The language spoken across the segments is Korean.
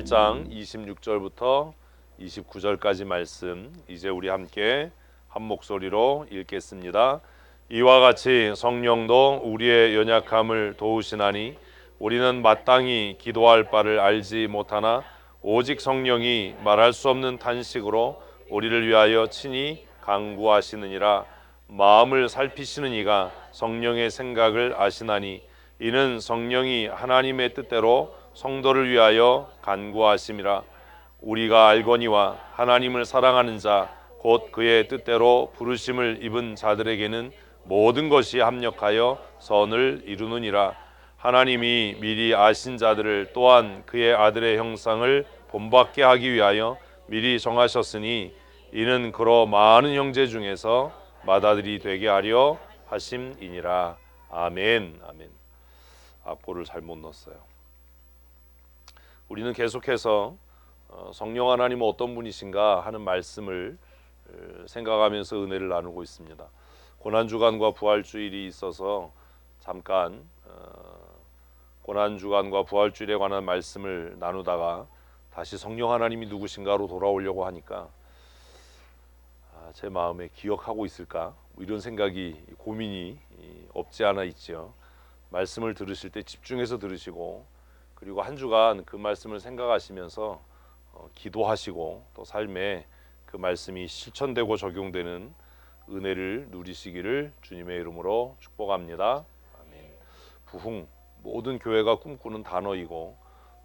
1장 26절부터 29절까지 말씀 이제 우리 함께 한 목소리로 읽겠습니다. 이와 같이 성령도 우리의 연약함을 도우시나니 우리는 마땅히 기도할 바를 알지 못하나 오직 성령이 말할 수 없는 탄식으로 우리를 위하여 친히 간구하시느니라. 마음을 살피시는 이가 성령의 생각을 아시나니 이는 성령이 하나님의 뜻대로 성도를 위하여 간구하심이라. 우리가 알거니와 하나님을 사랑하는 자 곧 그의 뜻대로 부르심을 입은 자들에게는 모든 것이 합력하여 선을 이루느니라. 하나님이 미리 아신 자들을 또한 그의 아들의 형상을 본받게 하기 위하여 미리 정하셨으니 이는 그로 많은 형제 중에서 맏아들이 되게 하려 하심이니라. 아멘. 아멘. 앞볼을 잘못 넣었어요. 우리는 계속해서 성령 하나님은 어떤 분이신가 하는 말씀을 생각하면서 은혜를 나누고 있습니다. 고난주간과 부활주일이 있어서 잠깐 고난주간과 부활주일에 관한 말씀을 나누다가 다시 성령 하나님이 누구신가로 돌아오려고 하니까 제 마음에 기억하고 있을까? 이런 생각이 고민이 없지 않아 있죠. 말씀을 들으실 때 집중해서 들으시고 그리고 한 주간 그 말씀을 생각하시면서 기도하시고 또 삶에 그 말씀이 실천되고 적용되는 은혜를 누리시기를 주님의 이름으로 축복합니다. 아멘. 부흥, 모든 교회가 꿈꾸는 단어이고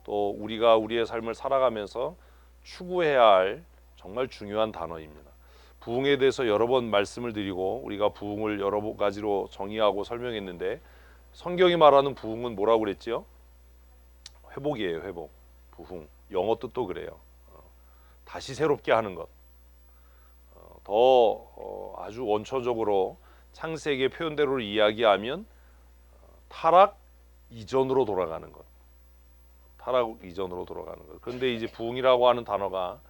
또 우리가 우리의 삶을 살아가면서 추구해야 할 정말 중요한 단어입니다. 부흥에 대해서 여러 번 말씀을 드리고 우리가 부흥을 여러 가지로 정의하고 설명했는데 성경이 말하는 부흥은 뭐라고 그랬지요? 회복이에요. 회복. 부흥. 영어 뜻도 그래요. 다시 새롭게 하는 것. 더 아주 원초적으로 창세기의 표현대로 이야기하면 타락 이전으로 돌아가는 것. 타락 이전으로 돌아가는 것. 그런데 이제 부흥이라고 하는 단어가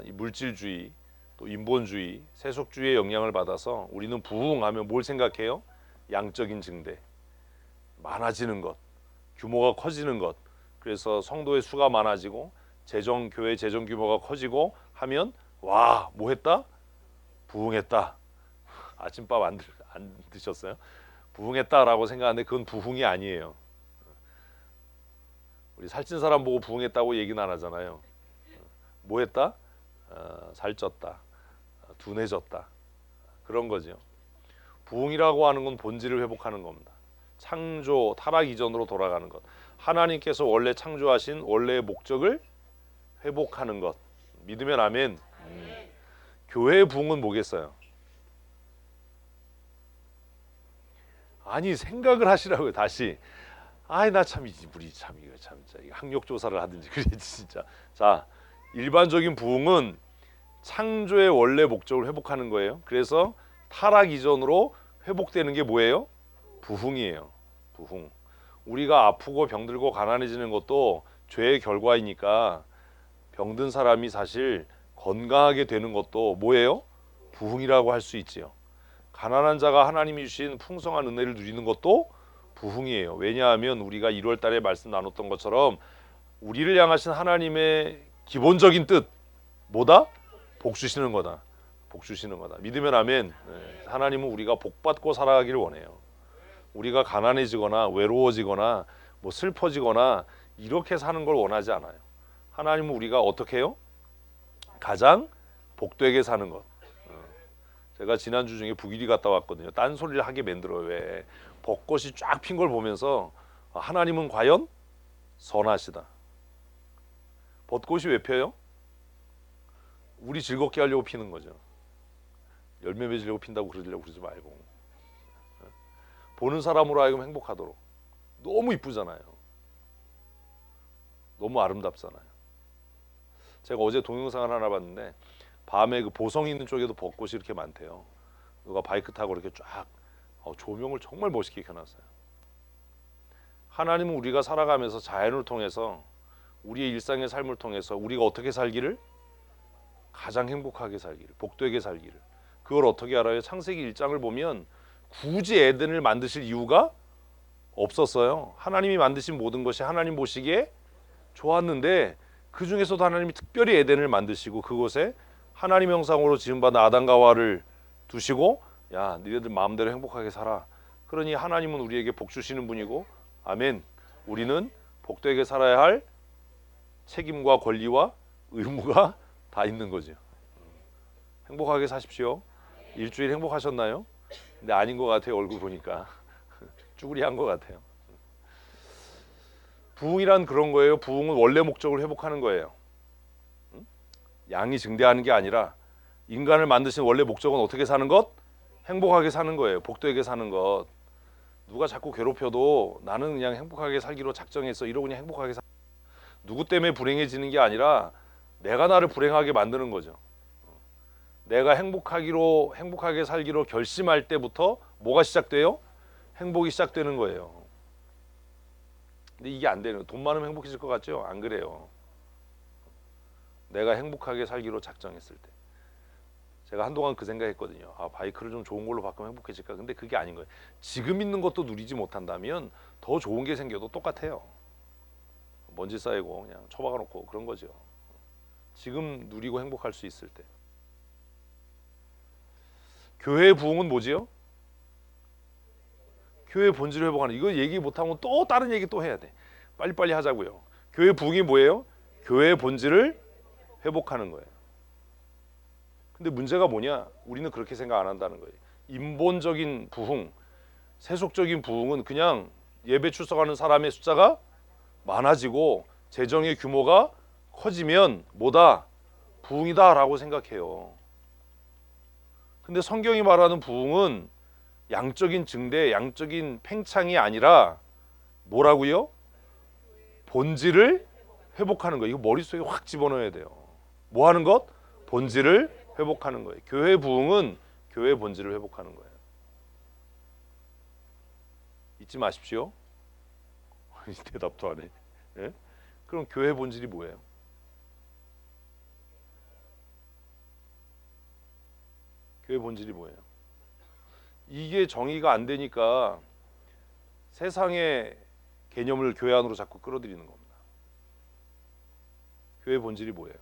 이 물질주의, 또 인본주의, 세속주의의 영향을 받아서 우리는 부흥하면 뭘 생각해요? 양적인 증대, 많아지는 것, 규모가 커지는 것. 그래서 성도의 수가 많아지고 교회 재정 규모가 커지고 하면 와, 뭐 했다? 부흥했다. 아침밥 안 드셨어요? 부흥했다라고 생각하는데 그건 부흥이 아니에요. 우리 살찐 사람 보고 부흥했다고 얘기는 안 하잖아요. 뭐 했다? 살쪘다. 둔해졌다. 그런 거죠. 부흥이라고 하는 건 본질을 회복하는 겁니다. 창조, 타락 이전으로 돌아가는 것. 하나님께서 원래 창조하신 원래의 목적을 회복하는 것. 믿으면 아멘. 교회의 부흥은 뭐겠어요? 아니 생각을 하시라고요. 다시. 아이 나 참 우리 참 이거 참 학력 조사를 하든지 그래야지 진짜. 자, 일반적인 부흥은 창조의 원래 목적을 회복하는 거예요. 그래서 타락 이전으로 회복되는 게 뭐예요? 부흥이에요. 부흥. 우리가 아프고 병들고 가난해지는 것도 죄의 결과이니까 병든 사람이 사실 건강하게 되는 것도 뭐예요? 부흥이라고 할 수 있지요. 가난한 자가 하나님이 주신 풍성한 은혜를 누리는 것도 부흥이에요. 왜냐하면 우리가 1월 달에 말씀 나눴던 것처럼 우리를 향하신 하나님의 기본적인 뜻 뭐다? 복 주시는 거다. 복 주시는 거다. 믿으면 아멘. 하나님은 우리가 복 받고 살아가기를 원해요. 우리가 가난해지거나 외로워지거나 뭐 슬퍼지거나 이렇게 사는 걸 원하지 않아요. 하나님은 우리가 어떻게 해요? 가장 복되게 사는 것. 제가 지난주 중에 북일이 갔다 왔거든요. 딴소리를 하게 만들어요. 왜? 벚꽃이 쫙 핀 걸 보면서 하나님은 과연 선하시다. 벚꽃이 왜 펴요? 우리 즐겁게 하려고 피는 거죠. 열매 맺으려고 핀다고 그러려고 그러지 말고 보는 사람으로 하여금 행복하도록. 너무 이쁘잖아요. 너무 아름답잖아요. 제가 어제 동영상을 하나 봤는데 밤에 그 보성 있는 쪽에도 벚꽃이 이렇게 많대요. 누가 바이크 타고 이렇게 쫙 조명을 정말 멋있게 켜놨어요. 하나님은 우리가 살아가면서 자연을 통해서 우리의 일상의 삶을 통해서 우리가 어떻게 살기를? 가장 행복하게 살기를, 복되게 살기를. 그걸 어떻게 알아요? 창세기 1장을 보면 굳이 에덴을 만드실 이유가 없었어요. 하나님이 만드신 모든 것이 하나님 보시기에 좋았는데 그 중에서도 하나님이 특별히 에덴을 만드시고 그곳에 하나님 형상으로 지음받은 아담과 하와를 두시고 야 너희들 마음대로 행복하게 살아. 그러니 하나님은 우리에게 복 주시는 분이고 아멘. 우리는 복되게 살아야 할 책임과 권리와 의무가 다 있는 거죠. 행복하게 사십시오. 일주일 행복하셨나요? 근데 아닌 것 같아요. 얼굴 보니까 쭈구리한 것 같아요. 부흥이란 그런 거예요. 부흥은 원래 목적을 회복하는 거예요. 양이 증대하는 게 아니라 인간을 만드신 원래 목적은 어떻게 사는 것? 행복하게 사는 거예요. 복되게 사는 것. 누가 자꾸 괴롭혀도 나는 그냥 행복하게 살기로 작정했어. 이러고 그냥 행복하게 사. 누구 때문에 불행해지는 게 아니라 내가 나를 불행하게 만드는 거죠. 내가 행복하게 살기로 결심할 때부터 뭐가 시작돼요? 행복이 시작되는 거예요. 근데 이게 안 되는 거예요. 돈 많으면 행복해질 것 같죠? 안 그래요. 내가 행복하게 살기로 작정했을 때. 제가 한동안 그 생각했거든요. 아, 바이크를 좀 좋은 걸로 바꾸면 행복해질까? 근데 그게 아닌 거예요. 지금 있는 것도 누리지 못한다면 더 좋은 게 생겨도 똑같아요. 먼지 쌓이고 그냥 처박아 놓고 그런 거죠. 지금 누리고 행복할 수 있을 때. 교회의 부흥은 뭐지요? 교회의 본질을 회복하는. 이거 얘기 못하면 또 다른 얘기 또 해야 돼. 빨리빨리 하자고요. 교회의 부흥이 뭐예요? 교회의 본질을 회복하는 거예요. 근데 문제가 뭐냐? 우리는 그렇게 생각 안 한다는 거예요. 인본적인 부흥, 세속적인 부흥은 그냥 예배 출석하는 사람의 숫자가 많아지고 재정의 규모가 커지면 뭐다? 부흥이다라고 생각해요. 근데 성경이 말하는 부흥은 양적인 증대, 양적인 팽창이 아니라 뭐라고요? 본질을 회복하는 거예요. 이거 머릿속에 확 집어넣어야 돼요. 뭐 하는 것? 본질을 회복하는 거예요. 교회 부흥은 교회의 본질을 회복하는 거예요. 잊지 마십시오. 대답도 안 해. 예? 그럼 교회 본질이 뭐예요? 교회 본질이 뭐예요? 이게 정의가 안 되니까 세상의 개념을 교회 안으로 자꾸 끌어들이는 겁니다. 교회 본질이 뭐예요?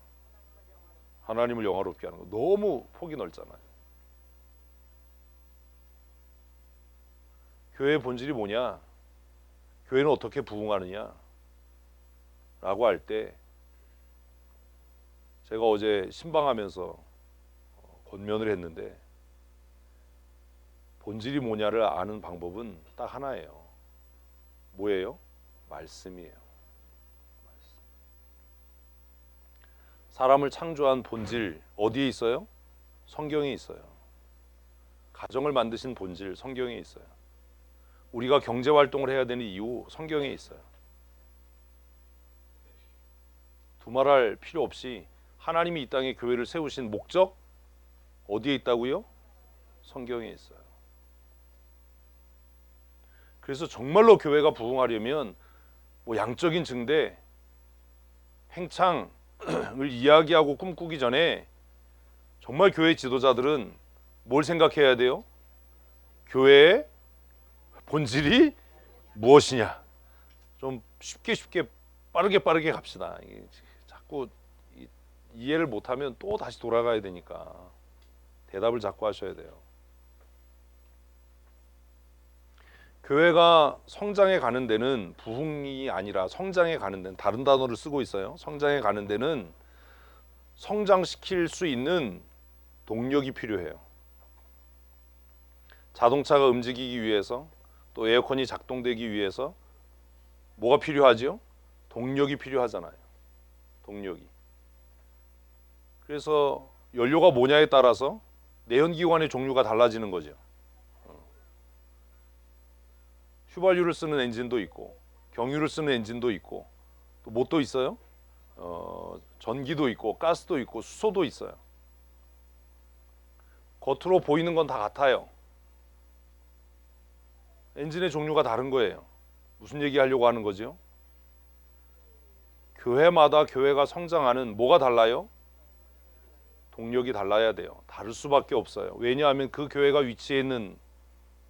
하나님을 영화롭게 하는 거. 너무 폭이 넓잖아요. 교회의 본질이 뭐냐? 교회는 어떻게 부흥하느냐? 라고 할 때 제가 어제 신방하면서 권면을 했는데 본질이 뭐냐를 아는 방법은 딱 하나예요. 뭐예요? 말씀이에요. 말씀. 사람을 창조한 본질 어디에 있어요? 성경에 있어요. 가정을 만드신 본질 성경에 있어요. 우리가 경제 활동을 해야 되는 이유 성경에 있어요. 두말할 필요 없이 하나님이 이 땅에 교회를 세우신 목적 어디에 있다고요? 성경에 있어요. 그래서 정말로 교회가 부흥하려면 뭐 양적인 증대, 팽창을 이야기하고 꿈꾸기 전에 정말 교회 지도자들은 뭘 생각해야 돼요? 교회의 본질이 무엇이냐? 좀 쉽게 빠르게 갑시다. 자꾸 이해를 못하면 또 다시 돌아가야 되니까 대답을 자꾸 하셔야 돼요. 교회가 성장해 가는 데는 부흥이 아니라 성장해 가는 데는 다른 단어를 쓰고 있어요. 성장해 가는 데는 성장시킬 수 있는 동력이 필요해요. 자동차가 움직이기 위해서 또 에어컨이 작동되기 위해서 뭐가 필요하죠? 동력이 필요하잖아요. 동력이. 그래서 연료가 뭐냐에 따라서 내연기관의 종류가 달라지는 거죠. 휘발유를 쓰는 엔진도 있고 경유를 쓰는 엔진도 있고 또 뭐 또 있어요? 전기도 있고 가스도 있고 수소도 있어요. 겉으로 보이는 건 다 같아요. 엔진의 종류가 다른 거예요. 무슨 얘기 하려고 하는 거죠? 교회마다 교회가 성장하는 뭐가 달라요? 동력이 달라야 돼요. 다를 수밖에 없어요. 왜냐하면 그 교회가 위치해 있는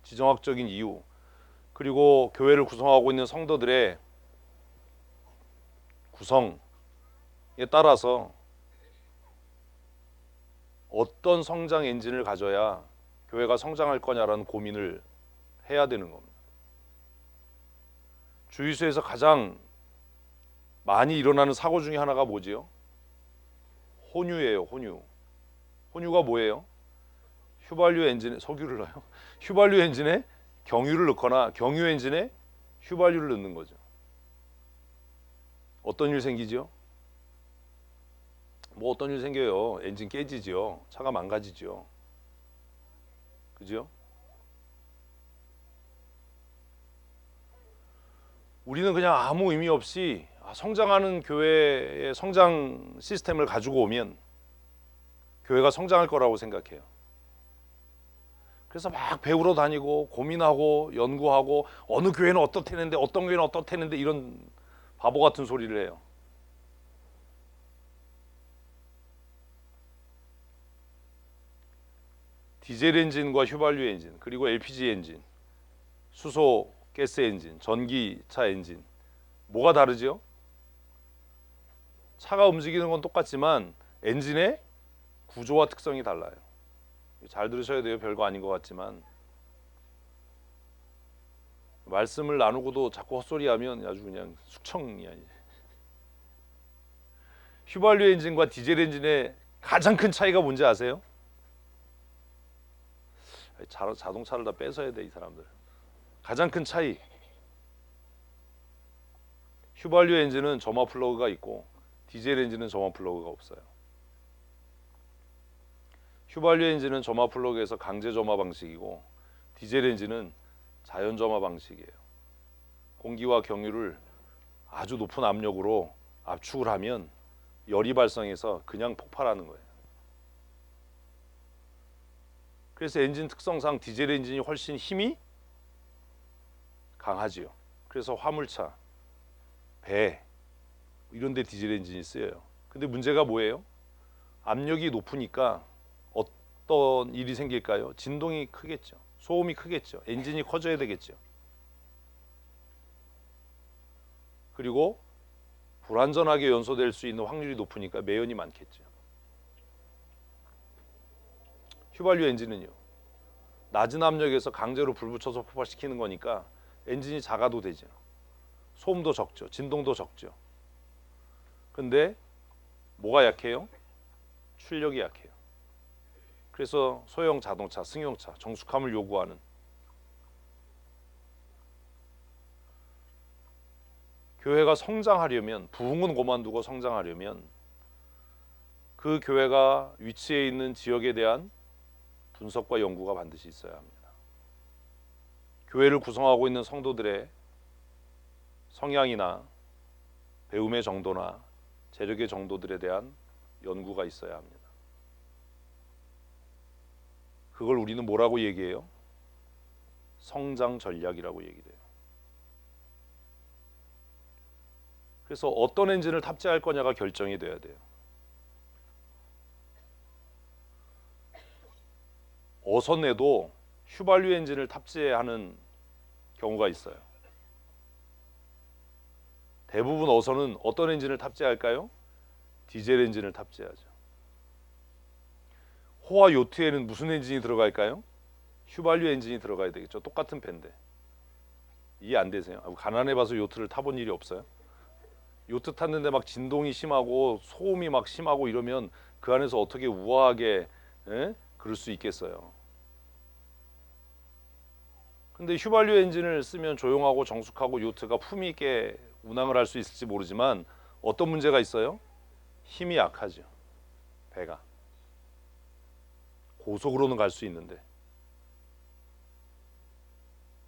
지정학적인 이유 그리고 교회를 구성하고 있는 성도들의 구성 따라서 어떤 성장 엔진을 가져야 교회가 성장할 거냐라는 고민을 해야 되는 겁니다. 주유소에서 가장 많이 일어나는 사고 중에 하나가 뭐지요? 혼유예요. 혼유. 혼유가 뭐예요? 휘발유 엔진에 석유를 넣어요. 휘발유 엔진에 경유를 넣거나 경유 엔진에 휘발유를 넣는 거죠. 어떤 일 생기죠? 뭐 어떤 일 생겨요? 엔진 깨지죠. 차가 망가지죠. 그죠? 우리는 그냥 아무 의미 없이 성장하는 교회의 성장 시스템을 가지고 오면 교회가 성장할 거라고 생각해요. 그래서 막 배우러 다니고 고민하고 연구하고 어느 교회는 어떻다는데 어떤 교회는 어떻다는데 이런 바보 같은 소리를 해요. 디젤 엔진과 휘발유 엔진, 그리고 LPG 엔진, 수소 가스 엔진, 전기차 엔진 뭐가 다르죠? 차가 움직이는 건 똑같지만 엔진의 구조와 특성이 달라요. 잘 들으셔야 돼요. 별거 아닌 것 같지만 말씀을 나누고도 자꾸 헛소리하면 아주 그냥 숙청이 아니에요. 휘발유 엔진과 디젤 엔진의 가장 큰 차이가 뭔지 아세요? 자동차를 다 뺏어야 돼 이 사람들. 가장 큰 차이. 휘발유 엔진은 점화 플러그가 있고 디젤 엔진은 점화 플러그가 없어요. 휘발유 엔진은 점화 플러그에서 강제 점화 방식이고 디젤 엔진은 자연 점화 방식이에요. 공기와 경유를 아주 높은 압력으로 압축을 하면 열이 발생해서 그냥 폭발하는 거예요. 그래서 엔진 특성상 디젤 엔진이 훨씬 힘이 강하지요. 그래서 화물차, 배 이런 데 디젤 엔진이 쓰여요. 근데 문제가 뭐예요? 압력이 높으니까 어떤 일이 생길까요? 진동이 크겠죠. 소음이 크겠죠. 엔진이 커져야 되겠죠. 그리고 불완전하게 연소될 수 있는 확률이 높으니까 매연이 많겠죠. 휘발유 엔진은요. 낮은 압력에서 강제로 불 붙여서 폭발시키는 거니까 엔진이 작아도 되죠. 소음도 적죠. 진동도 적죠. 근데 뭐가 약해요? 출력이 약해요. 그래서 소형 자동차, 승용차, 정숙함을 요구하는 교회가 성장하려면 부흥은 그만두고 성장하려면 그 교회가 위치해 있는 지역에 대한 분석과 연구가 반드시 있어야 합니다. 교회를 구성하고 있는 성도들의 성향이나 배움의 정도나 재력의 정도들에 대한 연구가 있어야 합니다. 그걸 우리는 뭐라고 얘기해요? 성장 전략이라고 얘기해요. 그래서 어떤 엔진을 탑재할 거냐가 결정이 돼야 돼요. 어선에도 휘발유 엔진을 탑재하는 경우가 있어요. 대부분 어선은 어떤 엔진을 탑재할까요? 디젤 엔진을 탑재하죠. 호와 요트에는 무슨 엔진이 들어갈까요? 휘발유 엔진이 들어가야 되겠죠. 똑같은 배인데. 이해 안 되세요? 가난해봐서 요트를 타본 일이 없어요? 요트 탔는데 막 진동이 심하고 소음이 막 심하고 이러면 그 안에서 어떻게 우아하게 그럴 수 있겠어요. 근데 휘발유 엔진을 쓰면 조용하고 정숙하고 요트가 품위 있게 운항을 할 수 있을지 모르지만 어떤 문제가 있어요? 힘이 약하죠. 배가 고속으로는 갈 수 있는데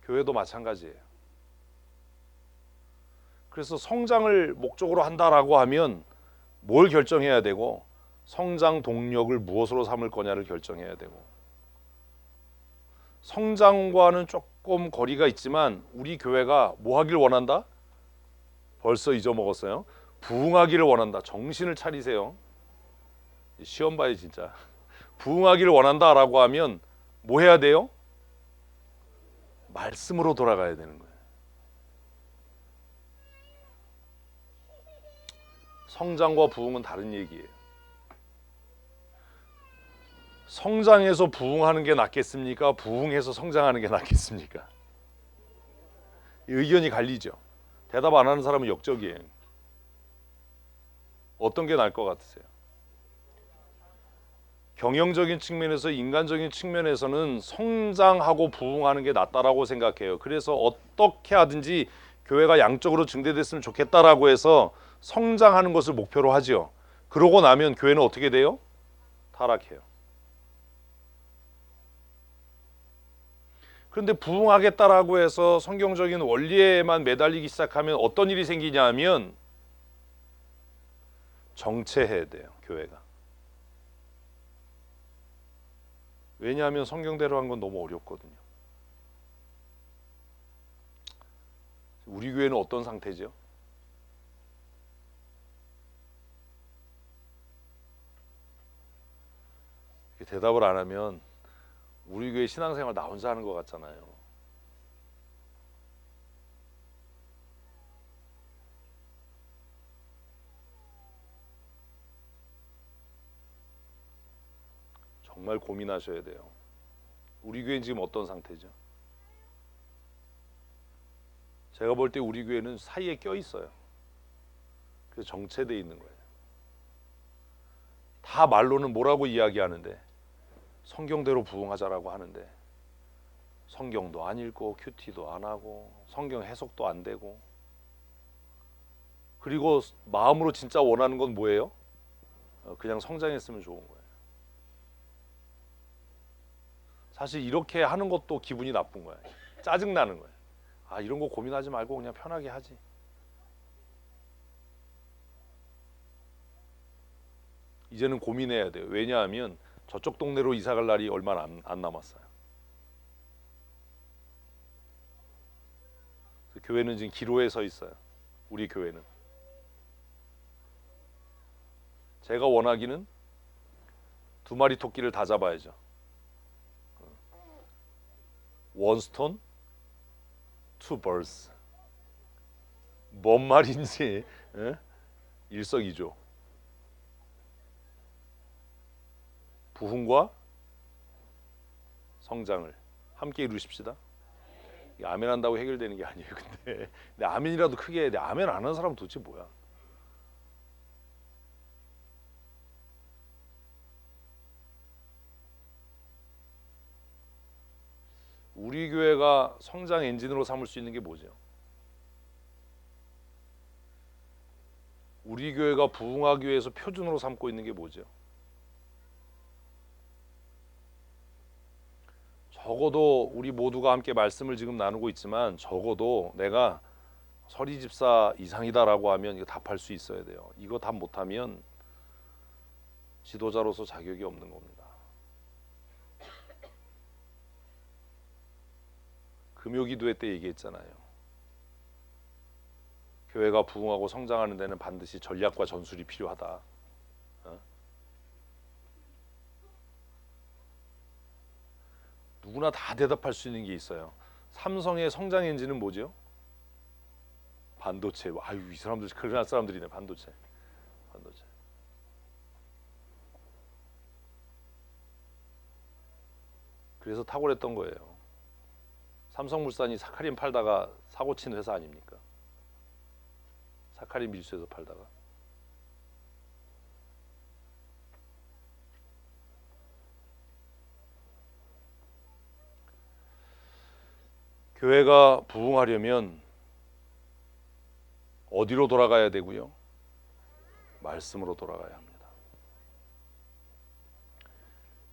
교회도 마찬가지예요. 그래서 성장을 목적으로 한다라고 하면 뭘 결정해야 되고 성장 동력을 무엇으로 삼을 거냐를 결정해야 되고 성장과는 조금 거리가 있지만 우리 교회가 뭐 하길 원한다? 벌써 잊어먹었어요. 부흥하기를 원한다. 정신을 차리세요. 시험 봐요 진짜. 부흥하기를 원한다라고 하면 뭐 해야 돼요? 말씀으로 돌아가야 되는 거예요. 성장과 부흥은 다른 얘기예요. 성장해서 부흥하는 게 낫겠습니까? 부흥해서 성장하는 게 낫겠습니까? 의견이 갈리죠. 대답 안 하는 사람은 역적이에요. 어떤 게 나을 것 같으세요? 경영적인 측면에서, 인간적인 측면에서는 성장하고 부흥하는 게 낫다라고 생각해요. 그래서 어떻게 하든지 교회가 양적으로 증대됐으면 좋겠다라고 해서 성장하는 것을 목표로 하지요. 그러고 나면 교회는 어떻게 돼요? 타락해요. 그런데 부흥하겠다라고 해서 성경적인 원리에만 매달리기 시작하면 어떤 일이 생기냐 하면 정체해야 돼요, 교회가. 왜냐하면 성경대로 한 건 너무 어렵거든요. 우리 교회는 어떤 상태죠? 대답을 안 하면 우리 교회 신앙생활 나 혼자 하는 것 같잖아요. 정말 고민하셔야 돼요. 우리 교회는 지금 어떤 상태죠? 제가 볼 때 우리 교회는 사이에 껴 있어요. 그래서 정체되어 있는 거예요. 다 말로는 뭐라고 이야기하는데 성경대로 부흥하자라고 하는데 성경도 안 읽고 큐티도 안 하고 성경 해석도 안 되고, 그리고 마음으로 진짜 원하는 건 뭐예요? 그냥 성장했으면 좋은 거예요. 사실 이렇게 하는 것도 기분이 나쁜 거예요. 짜증나는 거예요. 아, 이런 거 고민하지 말고 그냥 편하게 하지. 이제는 고민해야 돼요. 왜냐하면 저쪽 동네로 이사 갈 날이 얼마 안 남았어요. 교회는 지금 기로에 서 있어요. 우리 교회는. 제가 원하기는 두 마리 토끼를 다 잡아야죠. One stone, two birds. 뭔 말인지 일석이조. 부흥과 성장을 함께 이루십시다. 아멘 한다고 해결되는 게 아니에요. 근데 아멘이라도 크게 해야 돼. 아멘 안 하는 사람은 도대체 뭐야? 우리 교회가 성장 엔진으로 삼을 수 있는 게 뭐죠? 우리 교회가 부흥하기 위해서 표준으로 삼고 있는 게 뭐죠? 적어도 우리 모두가 함께 말씀을 지금 나누고 있지만 적어도 내가 서리 집사 이상이다라고 하면 이거 답할 수 있어야 돼요. 이거 답 못하면 지도자로서 자격이 없는 겁니다. 금요기도회 때 얘기했잖아요. 교회가 부흥하고 성장하는 데는 반드시 전략과 전술이 필요하다. 누구나 다 대답할 수 있는 게 있어요. 삼성의 성장 엔진은 뭐죠? 반도체. 아유, 이 사람들 그런 사람들이네. 반도체. 그래서 탁월했던 거예요. 삼성물산이 사카린 팔다가 사고 친 회사 아닙니까? 사카린 밀수에서 팔다가. 교회가 부흥하려면 어디로 돌아가야 되고요? 말씀으로 돌아가야 합니다.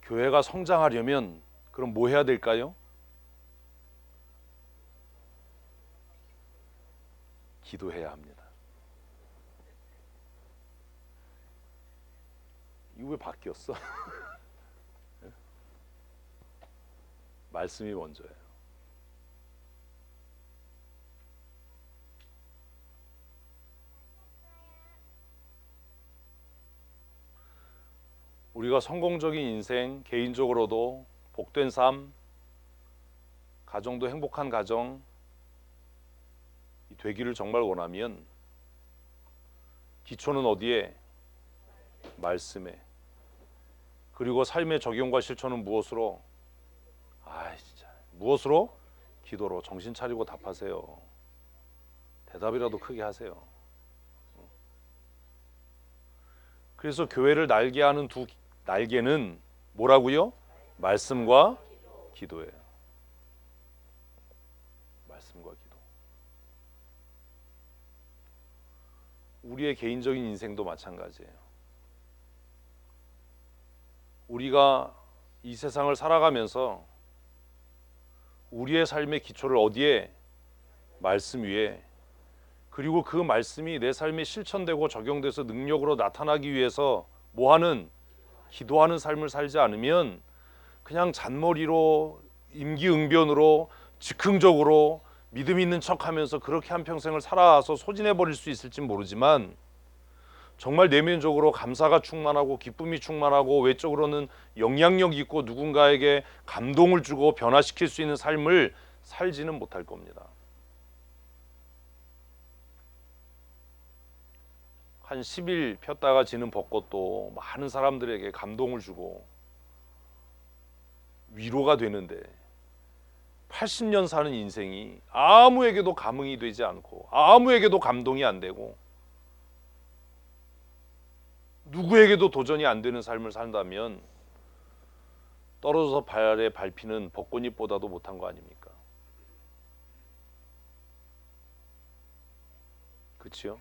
교회가 성장하려면 그럼 뭐 해야 될까요? 기도해야 합니다. 이거 왜 바뀌었어? 말씀이 먼저예요. 우리가 성공적인 인생, 개인적으로도 복된 삶, 가정도 행복한 가정 되기를 정말 원하면 기초는 어디에? 말씀에. 그리고 삶의 적용과 실천은 무엇으로? 진짜 무엇으로? 기도로. 정신 차리고 답하세요. 대답이라도 크게 하세요. 그래서 교회를 날게 하는 두 날개는 뭐라고요? 말씀과 기도예요. 말씀과 기도. 우리의 개인적인 인생도 마찬가지예요. 우리가 이 세상을 살아가면서 우리의 삶의 기초를 어디에? 말씀 위에. 그리고 그 말씀이 내 삶에 실천되고 적용돼서 능력으로 나타나기 위해서 뭐하는? 기도하는 삶을 살지 않으면 그냥 잔머리로 임기응변으로 즉흥적으로 믿음 있는 척하면서 그렇게 한평생을 살아서 소진해버릴 수 있을지 모르지만 정말 내면적으로 감사가 충만하고 기쁨이 충만하고 외적으로는 영향력 있고 누군가에게 감동을 주고 변화시킬 수 있는 삶을 살지는 못할 겁니다. 한 10일 폈다가 지는 벚꽃도 많은 사람들에게 감동을 주고 위로가 되는데 80년 사는 인생이 아무에게도 감흥이 되지 않고 아무에게도 감동이 안 되고 누구에게도 도전이 안 되는 삶을 산다면 떨어져서 발에 밟히는 벚꽃잎보다도 못한 거 아닙니까? 그렇죠?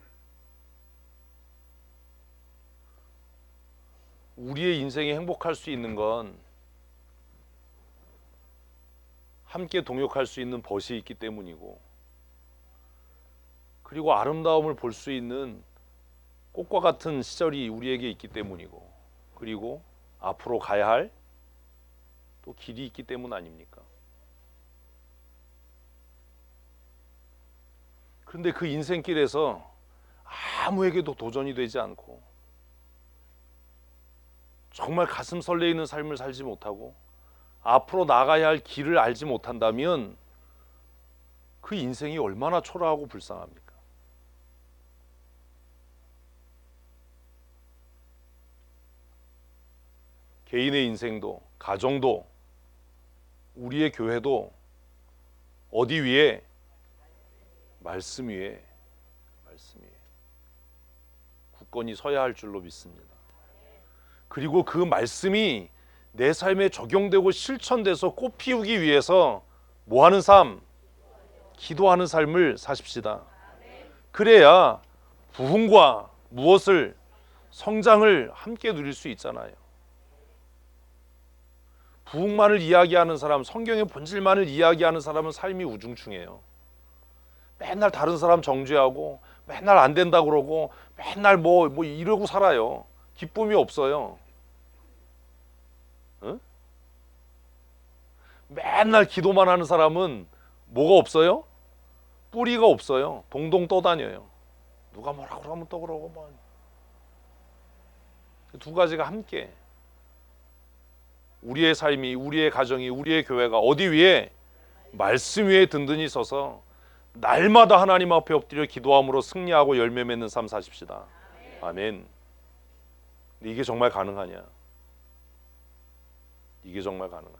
우리의 인생이 행복할 수 있는 건 함께 동역할 수 있는 벗이 있기 때문이고 그리고 아름다움을 볼 수 있는 꽃과 같은 시절이 우리에게 있기 때문이고 그리고 앞으로 가야 할 또 길이 있기 때문 아닙니까? 그런데 그 인생길에서 아무에게도 도전이 되지 않고 정말 가슴 설레이는 삶을 살지 못하고 앞으로 나가야 할 길을 알지 못한다면 그 인생이 얼마나 초라하고 불쌍합니까? 개인의 인생도 가정도 우리의 교회도 어디 위에? 말씀 위에. 말씀 위에 굳건히 서야 할 줄로 믿습니다. 그리고 그 말씀이 내 삶에 적용되고 실천돼서 꽃 피우기 위해서 뭐하는 삶? 기도하는 삶을 사십시다. 그래야 부흥과 무엇을? 성장을 함께 누릴 수 있잖아요. 부흥만을 이야기하는 사람, 성경의 본질만을 이야기하는 사람은 삶이 우중충해요. 맨날 다른 사람 정죄하고 맨날 안 된다 그러고 맨날 뭐 이러고 살아요. 기쁨이 없어요. 응? 맨날 기도만 하는 사람은 뭐가 없어요? 뿌리가 없어요. 동동 떠다녀요. 누가 뭐라 그러면 또 그러고 뭐. 두 가지가 함께 우리의 삶이, 우리의 가정이, 우리의 교회가 어디 위에? 말씀 위에 든든히 서서 날마다 하나님 앞에 엎드려 기도함으로 승리하고 열매 맺는 삶 사십시다. 아멘. 근데 이게 정말 가능하냐? 이게 정말 가능하냐?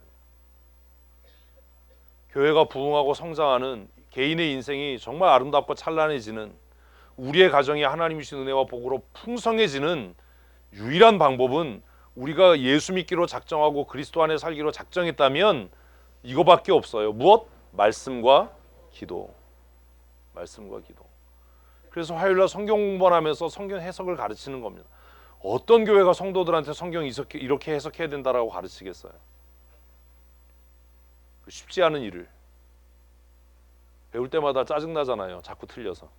교회가 부흥하고 성장하는 개인의 인생이 정말 아름답고 찬란해지는 우리의 가정이 하나님이 주신 은혜와 복으로 풍성해지는 유일한 방법은 우리가 예수 믿기로 작정하고 그리스도 안에 살기로 작정했다면 이거밖에 없어요. 무엇? 말씀과 기도. 말씀과 기도. 그래서 화요일날 성경 공부하면서 성경 해석을 가르치는 겁니다. 어떤 교회가 성도들한테 성경 이렇게 해석해야 된다라고 가르치겠어요? 쉽지 않은 일을 배울 때마다 짜증나잖아요. 자꾸 틀려서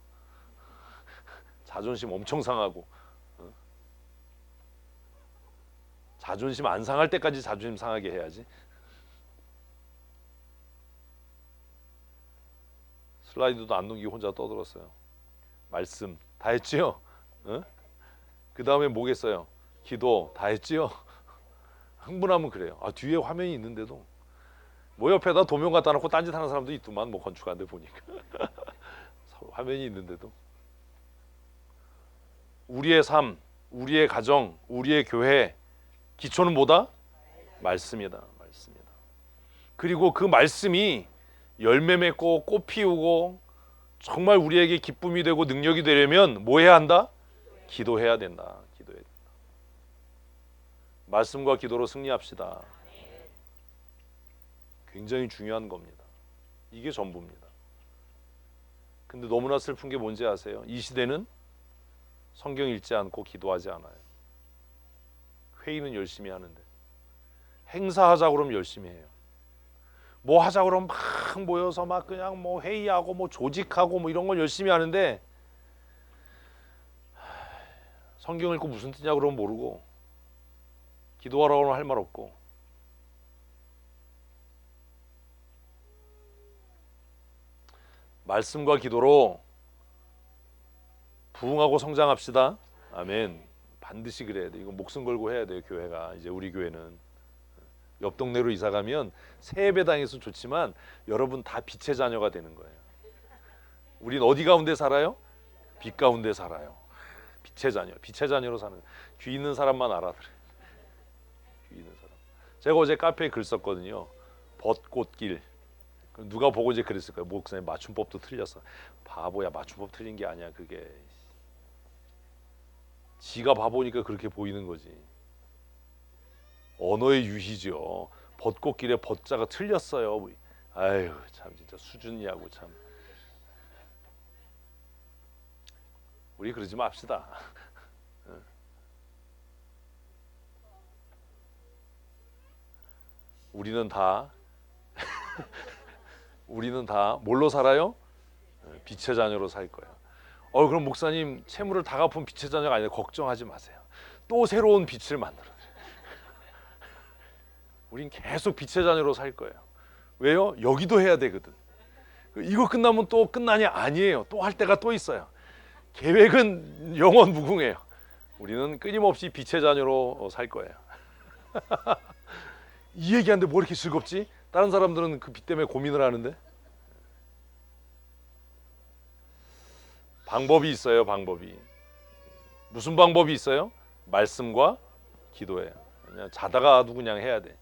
자존심 엄청 상하고 자존심 안 상할 때까지 자존심 상하게 해야지. 슬라이드도 안 넘기고 혼자 떠들었어요. 말씀 다 했지요? 어? 그 다음에 뭐겠어요? 기도 다 했지요? 흥분하면 그래요. 뒤에 화면이 있는데도 뭐 옆에다 도면 갖다 놓고 딴짓 하는 사람도 있더만 뭐 건축하는데 보니까 화면이 있는데도 우리의 삶, 우리의 가정, 우리의 교회 기초는 뭐다? 말씀이다. 말씀이다. 그리고 그 말씀이 열매 맺고 꽃 피우고 정말 우리에게 기쁨이 되고 능력이 되려면 뭐 해야 한다? 기도해야 된다. 기도해야 된다. 말씀과 기도로 승리합시다. 굉장히 중요한 겁니다. 이게 전부입니다. 근데 너무나 슬픈 게 뭔지 아세요? 이 시대는 성경 읽지 않고 기도하지 않아요. 회의는 열심히 하는데 행사하자 그러면 열심히 해요. 뭐 하자 그러면 막 모여서 막 그냥 뭐 회의하고 뭐 조직하고 뭐 이런 걸 열심히 하는데 성경 읽고 무슨 뜻이냐 그러면 모르고 기도하라고 하면 할 말 없고 말씀과 기도로 부흥하고 성장합시다. 아멘. 반드시 그래야 돼. 이거 목숨 걸고 해야 돼요. 교회가 이제 우리 교회는 옆 동네로 이사 가면 새 예배당에서 좋지만 여러분 다 빛의 자녀가 되는 거예요. 우린 어디 가운데 살아요? 빛 가운데 살아요. 빛의 자녀, 빛의 자녀로 사는 귀 있는 사람만 알아들어요. 귀 있는 사람. 제가 어제 카페에 글 썼거든요. 벚꽃길. 누가 보고 이제 그랬을 거예요. 목사님 맞춤법도 틀렸어. 바보야, 맞춤법 틀린 게 아니야. 그게 지가 바보니까 그렇게 보이는 거지. 언어의 유희죠. 벚꽃길에 벚자가 틀렸어요. 아유 참 진짜 수준이하고 참. 우리 그러지 맙시다. 우리는 다 뭘로 살아요? 빛의 자녀로 살 거예요. 그럼 목사님 채무를 다 갚은 빛의 자녀가 아니라 걱정하지 마세요. 또 새로운 빛을 만들어요. 우린 계속 빛의 자녀로 살 거예요. 왜요? 여기도 해야 되거든. 이거 끝나면 또 끝나냐? 아니에요. 또 할 때가 또 있어요. 계획은 영원 무궁해요. 우리는 끊임없이 빛의 자녀로 살 거예요. 이 얘기하는데 뭐 이렇게 즐겁지? 다른 사람들은 그 빛 때문에 고민을 하는데. 방법이 있어요. 방법이. 무슨 방법이 있어요? 말씀과 기도예요. 그냥 자다가도 그냥 해야 돼.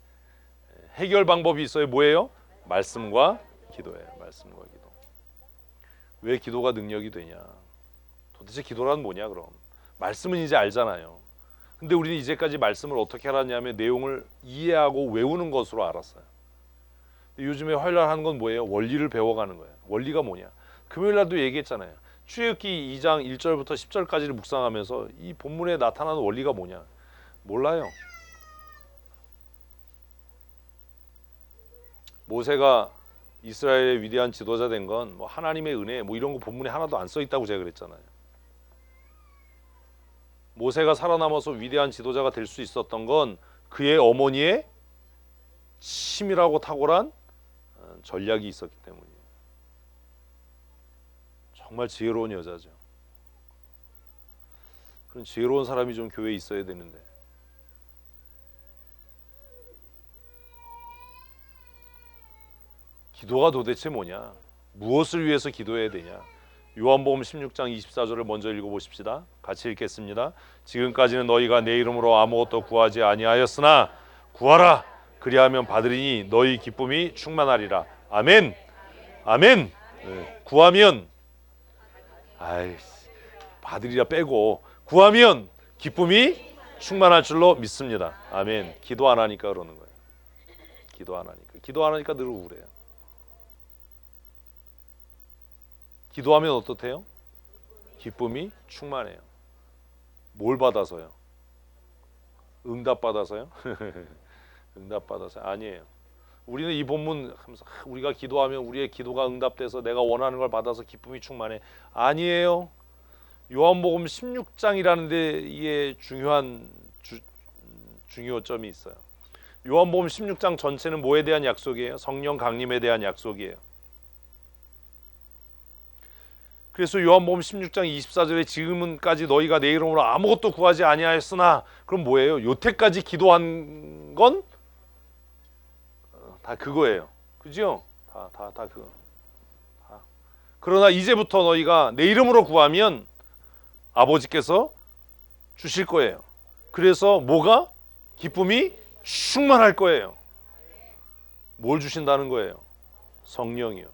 해결 방법이 있어요. 뭐예요? 말씀과 기도예요. 말씀과 기도. 왜 기도가 능력이 되냐? 도대체 기도란 뭐냐 그럼? 말씀은 이제 알잖아요. 근데 우리는 이제까지 말씀을 어떻게 알았냐면 내용을 이해하고 외우는 것으로 알았어요. 요즘에 화요일 날 하는 건 뭐예요? 원리를 배워가는 거예요. 원리가 뭐냐? 금요일 날도 얘기했잖아요. 출애굽기 2장 1절부터 10절까지를 묵상하면서 이 본문에 나타나는 원리가 뭐냐? 몰라요. 모세가 이스라엘의 위대한 지도자 된 건 뭐 하나님의 은혜 뭐 이런 거 본문에 하나도 안 써 있다고 제가 그랬잖아요. 모세가 살아남아서 위대한 지도자가 될 수 있었던 건 그의 어머니의 치밀하고 탁월한 전략이 있었기 때문이에요. 정말 지혜로운 여자죠. 그런 지혜로운 사람이 좀 교회에 있어야 되는데. 기도가 도대체 뭐냐? 무엇을 위해서 기도해야 되냐? 요한복음 16장 24절을 먼저 읽어보십시다. 같이 읽겠습니다. 지금까지는 너희가 내 이름으로 아무것도 구하지 아니하였으나 구하라 그리하면 받으리니 너희 기쁨이 충만하리라. 아멘. 아멘. 네. 구하면 받으리라 빼고 구하면 기쁨이 충만할 줄로 믿습니다. 아멘. 기도 안 하니까 그러는 거예요. 기도 안 하니까 늘 우울해요. 기도하면 어떻대요? 기쁨이 충만해요. 뭘 받아서요? 응답 받아서요? 응답 받아서 아니에요. 우리는 이 본문 하면서 우리가 기도하면 우리의 기도가 응답돼서 내가 원하는 걸 받아서 기쁨이 충만해. 아니에요. 요한복음 16장이라는 데에 중요한 중요점이 있어요. 요한복음 16장 전체는 뭐에 대한 약속이에요? 성령 강림에 대한 약속이에요. 그래서 요한복음 16장 24절에 지금까지 너희가 내 이름으로 아무것도 구하지 아니하였으나 그럼 뭐예요? 여태까지 기도한 건 다 그거예요. 그죠? 다 그거. 그러나 이제부터 너희가 내 이름으로 구하면 아버지께서 주실 거예요. 그래서 뭐가? 기쁨이 충만할 거예요. 뭘 주신다는 거예요? 성령이요.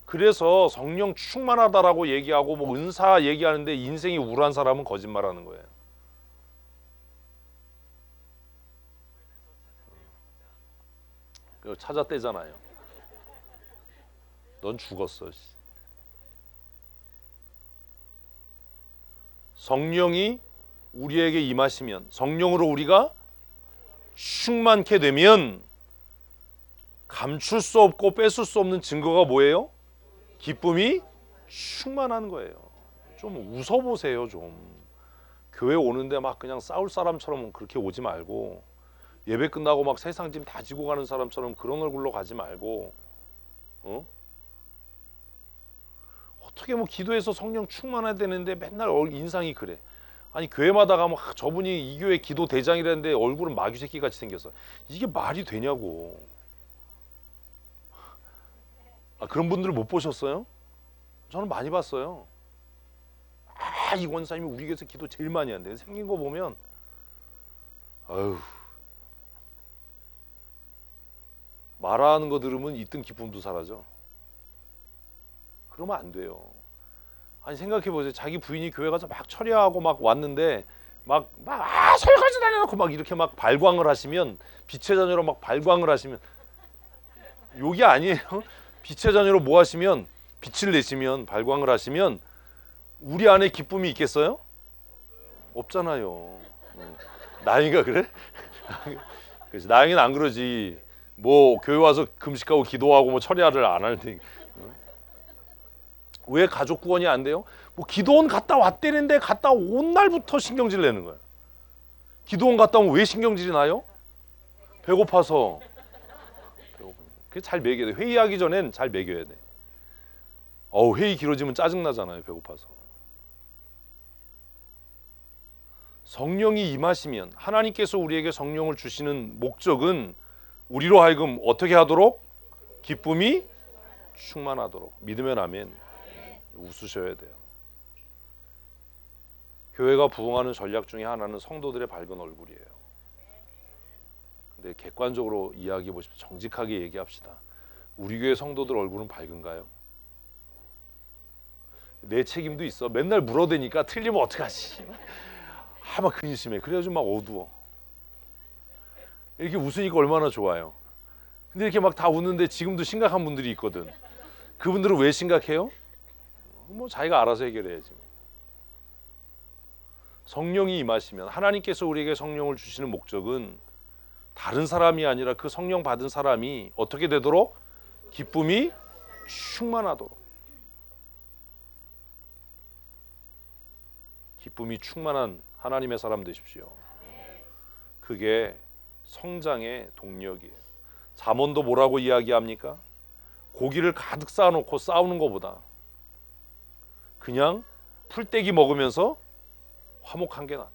그래서 성령 충만하다라고 얘기하고 뭐 은사 얘기하는데 인생이 우울한 사람은 거짓말하는 거예요. 그거 찾아떼잖아요. 넌 죽었어. 성령이 우리에게 임하시면, 성령으로 우리가 충만케 되면 감출 수 없고 뺏을 수 없는 증거가 뭐예요? 기쁨이 충만한 거예요. 좀 웃어보세요. 좀 교회 오는데 막 그냥 싸울 사람처럼 그렇게 오지 말고, 예배 끝나고 막 세상 짐 다 지고 가는 사람처럼 그런 얼굴로 가지 말고, 어떻게 뭐 기도해서 성령 충만해야 되는데 맨날 인상이 그래. 아니 교회마다 가면 저분이 이 교회 기도 대장이라는데 얼굴은 마귀 새끼 같이 생겼어. 이게 말이 되냐고. 그런 분들 못 보셨어요? 저는 많이 봤어요. 이 권사님이 우리 교회에서 기도 제일 많이 한대. 생긴 거 보면 아유, 말하는 거 들으면 있던 기쁨도 사라져. 그러면 안 돼요. 아니 생각해 보세요. 자기 부인이 교회 가서 막 철야하고 막 왔는데 막 설거지 다녀놓고 막 이렇게 막 발광을 하시면, 빛의 자녀로 막 발광을 하시면, 욕이 아니에요. 빛의 자녀로 뭐 하시면, 빛을 내시면, 발광을 하시면 우리 안에 기쁨이 있겠어요? 없잖아요. 나영이가 그래? 그래서 나영이는 안 그러지. 뭐 교회 와서 금식하고 기도하고 뭐 철야를 안 할 테니까. 왜 가족 구원이 안 돼요? 뭐 기도원 갔다 왔대는데 갔다 온 날부터 신경질 내는 거야. 기도원 갔다 오면 왜 신경질이 나요? 배고파서. 그게 잘 먹여야 돼. 회의하기 전엔 잘 먹여야 돼. 회의 길어지면 짜증 나잖아요. 배고파서. 성령이 임하시면, 하나님께서 우리에게 성령을 주시는 목적은 우리로 하여금 어떻게 하도록? 기쁨이 충만하도록. 믿으면 아멘. 웃으셔야 돼요. 교회가 부흥하는 전략 중에 하나는 성도들의 밝은 얼굴이에요. 근데 객관적으로 이야기해 보십시오. 정직하게 얘기합시다. 우리 교회 성도들 얼굴은 밝은가요? 내 책임도 있어. 맨날 물어대니까 틀리면 어떡하지? 막 근심해. 그래가지고 막 어두워. 이렇게 웃으니까 얼마나 좋아요. 근데 이렇게 막 다 웃는데 지금도 심각한 분들이 있거든. 그분들은 왜 심각해요? 뭐 자기가 알아서 해결해야지. 성령이 임하시면, 하나님께서 우리에게 성령을 주시는 목적은 다른 사람이 아니라 그 성령 받은 사람이 어떻게 되도록? 기쁨이 충만하도록. 기쁨이 충만한 하나님의 사람 되십시오. 그게 성장의 동력이에요. 잠언도 뭐라고 이야기합니까? 고기를 가득 쌓아놓고 싸우는 것보다 그냥 풀떼기 먹으면서 화목한 게 낫다.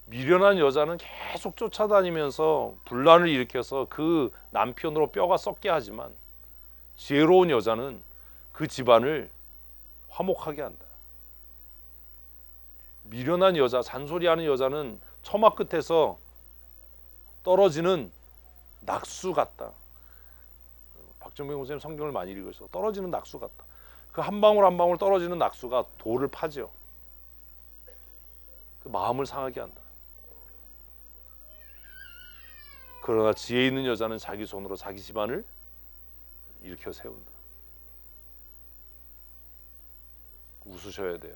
미련한 여자는 계속 쫓아다니면서 분란을 일으켜서 그 남편으로 뼈가 썩게 하지만, 지혜로운 여자는 그 집안을 화목하게 한다. 미련한 여자, 잔소리하는 여자는 처마 끝에서 떨어지는 낙수 같다. 박정병 선생님 성경을 많이 읽으셔서 떨어지는 낙수 같다. 그 한 방울 한 방울 떨어지는 낙수가 돌을 파죠. 그 마음을 상하게 한다. 그러나 지혜 있는 여자는 자기 손으로 자기 집안을 일으켜 세운다. 웃으셔야 돼요.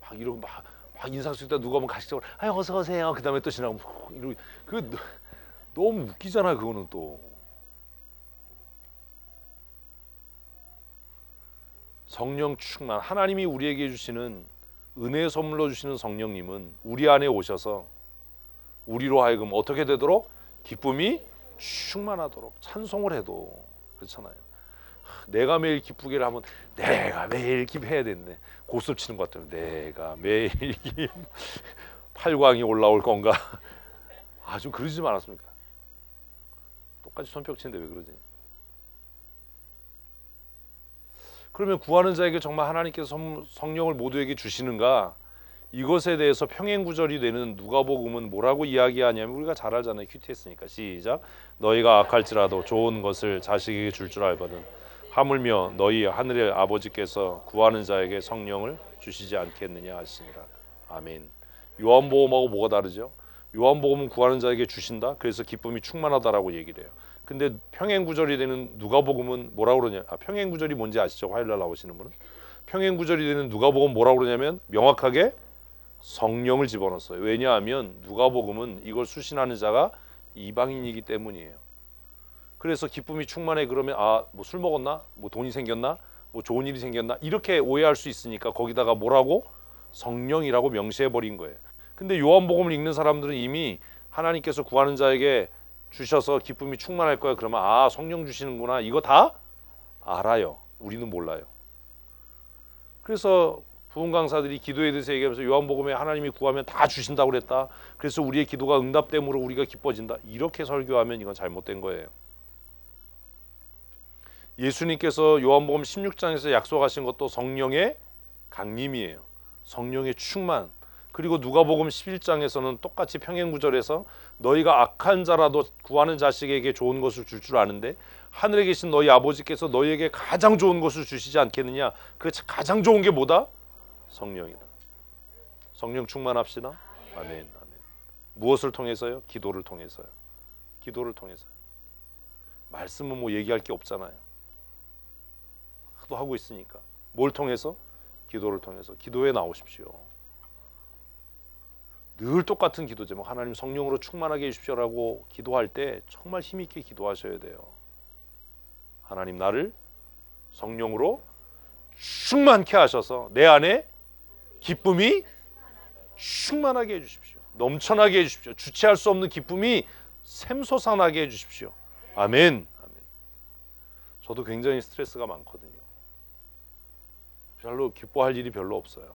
막 이러고 막 인상 쓸 때 누가 보면 가식적으로 어서 오세요. 그 다음에 또 지나가면 이러고, 그 너무 웃기잖아. 그거는 또 성령 충만, 하나님이 우리에게 주시는 은혜의 선물로 주시는 성령님은 우리 안에 오셔서 우리로 하여금 어떻게 되도록? 기쁨이 충만하도록. 찬송을 해도 그렇잖아요. 내가 매일 기쁘기를 하면 내가 매일 기뻐해야 되는데 고스톱 치는 것 같아요. 내가 매일 팔광이 올라올 건가? 좀 그러지 말았습니까? 똑같이 손뼉 치는데 왜 그러지? 그러면 구하는 자에게 정말 하나님께서 성령을 모두에게 주시는가? 이것에 대해서 평행구절이 되는 누가복음은 뭐라고 이야기하냐면 우리가 잘 알잖아요. 큐티했으니까. 시작. 너희가 악할지라도 좋은 것을 자식에게 줄 줄 알거든 하물며 너희 하늘의 아버지께서 구하는 자에게 성령을 주시지 않겠느냐 하시니라. 아멘. 요한복음하고 뭐가 다르죠? 요한복음은 구하는 자에게 주신다. 그래서 기쁨이 충만하다라고 얘기를 해요. 근데 평행구절이 되는 누가복음은 뭐라고 그러냐? 평행구절이 뭔지 아시죠? 화요일날 나오시는 분은? 평행구절이 되는 누가복음 뭐라고 그러냐면 명확하게 성령을 집어넣었어요. 왜냐하면 누가복음은 이걸 수신하는 자가 이방인이기 때문이에요. 그래서 기쁨이 충만해 그러면 뭐 술 먹었나? 뭐 돈이 생겼나? 뭐 좋은 일이 생겼나? 이렇게 오해할 수 있으니까 거기다가 뭐라고? 성령이라고 명시해 버린 거예요. 근데 요한복음을 읽는 사람들은 이미 하나님께서 구하는 자에게 주셔서 기쁨이 충만할 거야. 그러면 성령 주시는구나. 이거 다 알아요. 우리는 몰라요. 그래서 부흥 강사들이 기도에 대해서 얘기하면서 요한복음에 하나님이 구하면 다 주신다고 그랬다. 그래서 우리의 기도가 응답됨으로 우리가 기뻐진다. 이렇게 설교하면 이건 잘못된 거예요. 예수님께서 요한복음 16장에서 약속하신 것도 성령의 강림이에요. 성령의 충만. 그리고 누가복음 11장에서는 똑같이 평행구절에서 너희가 악한 자라도 구하는 자식에게 좋은 것을 줄 줄 아는데 하늘에 계신 너희 아버지께서 너희에게 가장 좋은 것을 주시지 않겠느냐. 그 가장 좋은 게 뭐다? 성령이다. 성령 충만합시다. 아멘. 아멘. 무엇을 통해서요? 기도를 통해서요. 기도를 통해서요. 말씀은 뭐 얘기할 게 없잖아요. 하도 하고 있으니까. 뭘 통해서? 기도를 통해서. 기도에 나오십시오. 늘 똑같은 기도 제목, 하나님 성령으로 충만하게 해주십시오라고 기도할 때 정말 힘있게 기도하셔야 돼요. 하나님 나를 성령으로 충만케 하셔서 내 안에 기쁨이 충만하게 해주십시오. 넘쳐나게 해주십시오. 주체할 수 없는 기쁨이 샘솟아나게 해주십시오. 아멘. 아멘. 저도 굉장히 스트레스가 많거든요. 별로 기뻐할 일이 별로 없어요.